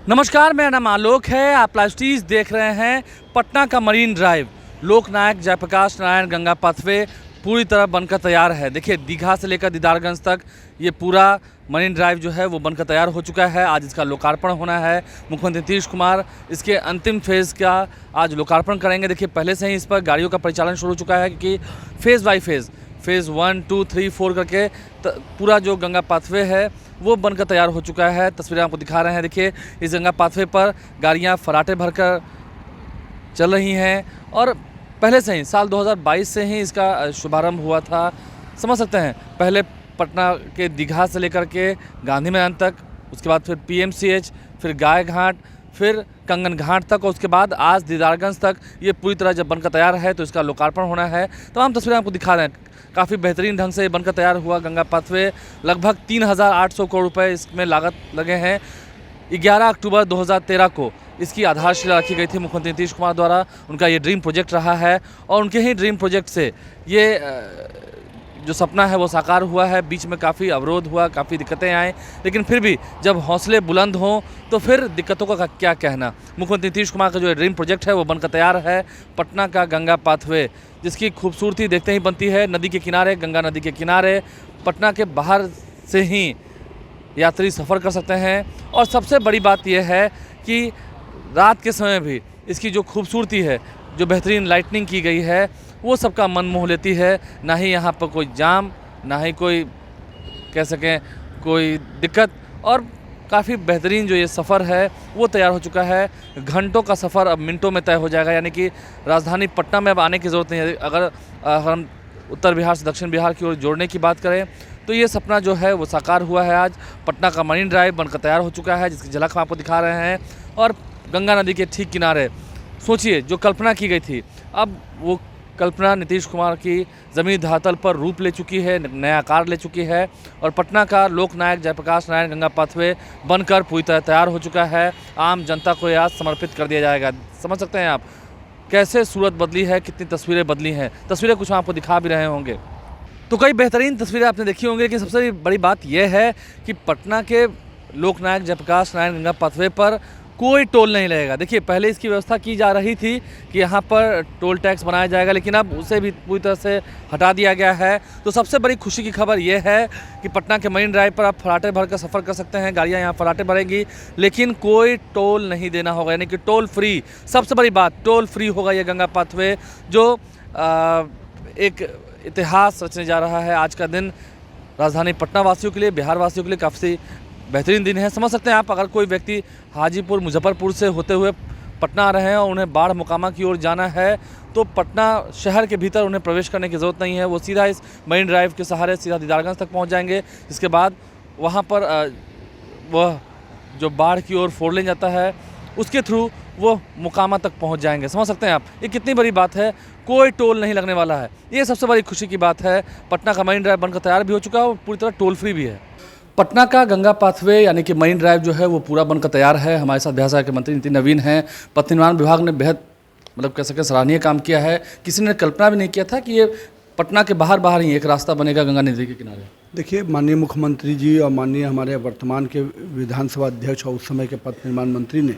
नमस्कार, मेरा नाम आलोक है। आप प्लास्टीज देख रहे हैं। पटना का मरीन ड्राइव लोकनायक जयप्रकाश नारायण गंगा पाथवे पूरी तरह बनकर तैयार है। देखिए, दीघा से लेकर दीदारगंज तक ये पूरा मरीन ड्राइव जो है वो बनकर तैयार हो चुका है। आज इसका लोकार्पण होना है। मुख्यमंत्री नीतीश कुमार इसके अंतिम फेज़ का आज लोकार्पण करेंगे। देखिए, पहले से ही इस पर गाड़ियों का परिचालन शुरू हो चुका है, क्योंकि फेज़ बाई फेज़ 1, 2, 3, 4 करके पूरा जो गंगा पाथवे है वो बनकर तैयार हो चुका है। तस्वीरें आपको दिखा रहे हैं। देखिए, इस गंगा पाथवे पर गाड़ियां फराटे भरकर चल रही हैं और पहले से ही साल 2022 से ही इसका शुभारंभ हुआ था। समझ सकते हैं, पहले पटना के दीघा से लेकर के गांधी मैदान तक, उसके बाद फिर PMCH, फिर गाय घाट, फिर कंगन घाट तक, और उसके बाद आज दीदारगंज तक ये पूरी तरह जब बनकर तैयार है तो इसका लोकार्पण होना है। तमाम तस्वीरें आपको दिखा रहे हैं। काफ़ी बेहतरीन ढंग से ये बनकर तैयार हुआ गंगा पाथवे। लगभग 3,800 करोड़ रुपए इसमें लागत लगे हैं। 11 अक्टूबर 2013 को इसकी आधारशिला रखी गई थी मुख्यमंत्री नीतीश कुमार द्वारा। उनका ये ड्रीम प्रोजेक्ट रहा है और उनके ही ड्रीम प्रोजेक्ट से ये जो सपना है वो साकार हुआ है। बीच में काफ़ी अवरोध हुआ, काफ़ी दिक्कतें आए, लेकिन फिर भी जब हौसले बुलंद हों तो फिर दिक्कतों का क्या कहना। मुख्यमंत्री नीतीश कुमार का जो ड्रीम प्रोजेक्ट है वो बनकर तैयार है। पटना का गंगा पाथवे, जिसकी खूबसूरती देखते ही बनती है। नदी के किनारे, गंगा नदी के किनारे, पटना के बाहर से ही यात्री सफ़र कर सकते हैं। और सबसे बड़ी बात यह है कि रात के समय भी इसकी जो खूबसूरती है, जो बेहतरीन लाइटनिंग की गई है, वो सबका मन मोह लेती है। ना ही यहाँ पर कोई जाम, ना ही कोई कह सकें कोई दिक्कत, और काफ़ी बेहतरीन जो ये सफ़र है वो तैयार हो चुका है। घंटों का सफ़र अब मिनटों में तय हो जाएगा, यानी कि राजधानी पटना में अब आने की ज़रूरत नहीं है। अगर हम उत्तर बिहार से दक्षिण बिहार की ओर जोड़ने की बात करें तो ये सपना जो है वो साकार हुआ है। आज पटना का मरीन ड्राइव बनकर तैयार हो चुका है, जिसकी झलक हम आपको दिखा रहे हैं। और गंगा नदी के ठीक किनारे, सोचिए, जो कल्पना की गई थी, अब वो कल्पना नीतीश कुमार की ज़मीनी धरातल पर रूप ले चुकी है, नया आकार ले चुकी है। और पटना का लोकनायक जयप्रकाश नारायण गंगा पाथवे बनकर पूरी तरह तैयार हो चुका है। आम जनता को आज समर्पित कर दिया जाएगा। समझ सकते हैं आप कैसे सूरत बदली है, कितनी तस्वीरें बदली हैं। तस्वीरें कुछ हम आपको दिखा भी रहे होंगे, तो कई बेहतरीन तस्वीरें आपने देखी होंगी, लेकिन सबसे बड़ी बात यह है कि पटना के लोकनायक जयप्रकाश नारायण गंगा पाथवे पर कोई टोल नहीं लगेगा। देखिए, पहले इसकी व्यवस्था की जा रही थी कि यहाँ पर टोल टैक्स बनाया जाएगा, लेकिन अब उसे भी पूरी तरह से हटा दिया गया है। तो सबसे बड़ी खुशी की खबर यह है कि पटना के मरीन ड्राइव पर आप फराटे भर कर सफ़र कर सकते हैं। गाड़ियाँ यहाँ फराटे भरेंगी, लेकिन कोई टोल नहीं देना होगा, यानी कि टोल फ्री। सबसे बड़ी बात, टोल फ्री होगा ये गंगा पाथवे, जो एक इतिहास रचने जा रहा है। आज का दिन राजधानी पटना वासियों के लिए, बिहार वासियों के लिए काफ़ी बेहतरीन दिन है। समझ सकते हैं आप, अगर कोई व्यक्ति हाजीपुर, मुजफ्फरपुर से होते हुए पटना आ रहे हैं और उन्हें बाढ़ मुकामा की ओर जाना है, तो पटना शहर के भीतर उन्हें प्रवेश करने की ज़रूरत नहीं है। वो सीधा इस मरीन ड्राइव के सहारे सीधा दीदारगंज तक पहुंच जाएंगे। इसके बाद वहां पर वह जो बाढ़ की ओर 4 लेन जाता है, उसके थ्रू वो मुकामा तक पहुंच जाएंगे। समझ सकते हैं आप, ये कितनी बड़ी बात है। कोई टोल नहीं लगने वाला है, ये सबसे बड़ी खुशी की बात है। पटना का मरीन ड्राइव बनकर तैयार भी हो चुका है और पूरी तरह टोल फ्री भी है। पटना का गंगा पाथवे यानी कि मरीन ड्राइव जो है वो पूरा बनकर तैयार है। हमारे साथ बिहार सरकार के मंत्री नितिन नवीन हैं। पथ निर्माण विभाग ने बेहद कह सकें सराहनीय काम किया है। किसी ने कल्पना भी नहीं किया था कि ये पटना के बाहर ही एक रास्ता बनेगा गंगा नदी के किनारे। देखिए, माननीय मुख्यमंत्री जी और माननीय हमारे वर्तमान के विधानसभा अध्यक्ष और उस समय के पथ निर्माण मंत्री ने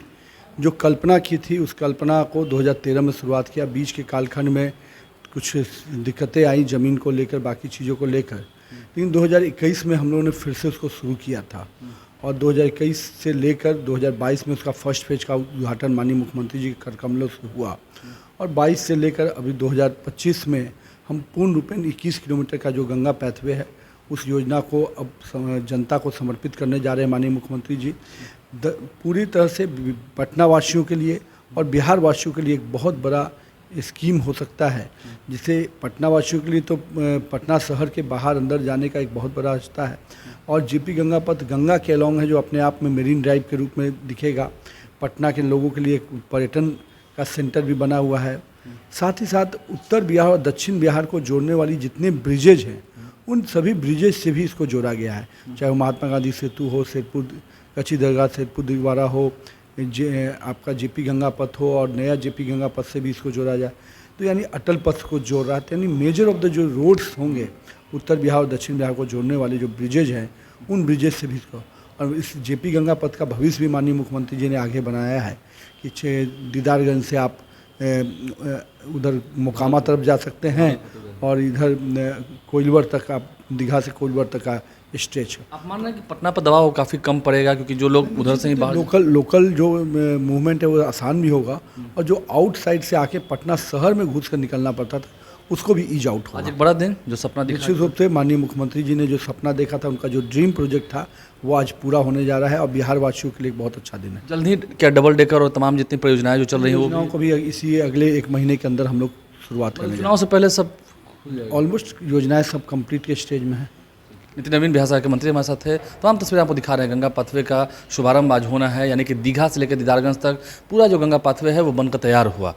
जो कल्पना की थी, उस कल्पना को 2013 में शुरुआत किया। बीच के कालखंड में कुछ दिक्कतें आई ज़मीन को लेकर, बाकी चीज़ों को लेकर, लेकिन 2021 में हम लोगों ने फिर से उसको शुरू किया था। और 2021 से लेकर 2022 में उसका फर्स्ट फेज का उद्घाटन माननीय मुख्यमंत्री जी के कर कमलों से हुआ। और 22 से लेकर अभी 2025 में हम पूर्ण रूपेण 21 किलोमीटर का जो गंगा पाथवे है, उस योजना को अब जनता को समर्पित करने जा रहे हैं माननीय मुख्यमंत्री जी। पूरी तरह से पटना वासियों के लिए और बिहार वासियों के लिए एक बहुत बड़ा स्कीम हो सकता है, जिसे पटना वासियों के लिए तो पटना शहर के बाहर अंदर जाने का एक बहुत बड़ा रास्ता है। और जीपी गंगा पथ गंगा के अलॉन्ग है, जो अपने आप में मेरीन ड्राइव के रूप में दिखेगा। पटना के लोगों के लिए एक पर्यटन का सेंटर भी बना हुआ है। साथ ही साथ उत्तर बिहार और दक्षिण बिहार को जोड़ने वाली जितने ब्रिजेज हैं, उन सभी ब्रिजेज से भी इसको जोड़ा गया है। चाहे वो महात्मा गांधी सेतु हो, शेरपुर कच्ची दरगाह शेरपुर द्वारा हो, आपका जेपी गंगा पथ हो, और नया जेपी गंगा पथ से भी इसको जोड़ा जाए। तो यानी अटल पथ को जोड़ रहा है। यानी मेजर ऑफ द जो रोड्स होंगे उत्तर बिहार और दक्षिण बिहार को जोड़ने वाले जो ब्रिजेज हैं, उन ब्रिजेज से भी इसको, और इस जेपी गंगा पथ का भविष्य भी माननीय मुख्यमंत्री जी ने आगे बनाया है कि दीदारगंज से आप उधर मोकामा तरफ जा सकते हैं और इधर कोइलवर तक आप दीघा से कोइलवर तक का स्ट्रेच है। आप मान रहे हैं कि पटना पर दबाव काफ़ी कम पड़ेगा क्योंकि जो लोग उधर से ही बाहर लोकल जो मूवमेंट है वो आसान भी होगा और जो आउटसाइड से आके पटना शहर में घुस कर निकलना पड़ता था उसको भी ईज आउट होगा। आज एक बड़ा दिन जो सपना दिखा निश्चित रूप से माननीय मुख्यमंत्री जी ने जो सपना देखा था, उनका जो ड्रीम प्रोजेक्ट था वो आज पूरा होने जा रहा है और बिहार वासियों के लिए एक बहुत अच्छा दिन है। जल्द ही क्या डबल डेकर और तमाम जितनी परियोजनाएं जो चल रही हैं वो योजनाओं को भी इसी अगले 1 महीने के अंदर हम लोग शुरुआत करेंगे। चुनाव से पहले सब ऑलमोस्ट योजनाएं सब कंप्लीट के स्टेज में है। नितिन नवीन बिहार सरकार के मंत्री हमारे साथ है। तमाम तस्वीरें आपको दिखा रहे हैं। गंगा पाथवे का शुभारंभ आज होना है, यानी कि दीघा से लेकर दीदारगंज तक पूरा जो गंगा पाथवे है वो बनकर तैयार हुआ।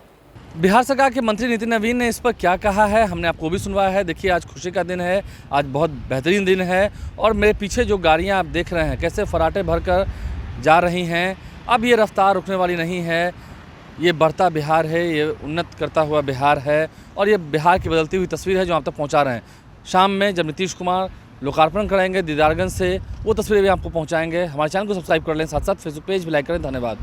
बिहार सरकार के मंत्री नितिन नवीन ने इस पर क्या कहा है हमने आपको भी सुनवाया है। देखिए आज खुशी का दिन है, आज बहुत बेहतरीन दिन है और मेरे पीछे जो गाड़ियाँ आप देख रहे हैं कैसे फराटे भरकर जा रही हैं। अब ये रफ्तार रुकने वाली नहीं है, ये बढ़ता बिहार है, ये उन्नत करता हुआ बिहार है और ये बिहार की बदलती हुई तस्वीर है जो आप तक पहुँचा रहे हैं। शाम में जब नीतीश कुमार लोकार्पण करेंगे दीदारगंज से, वो तस्वीरें भी आपको पहुंचाएंगे। हमारे चैनल को सब्सक्राइब कर लें, साथ साथ फेसबुक पेज भी लाइक करें। धन्यवाद।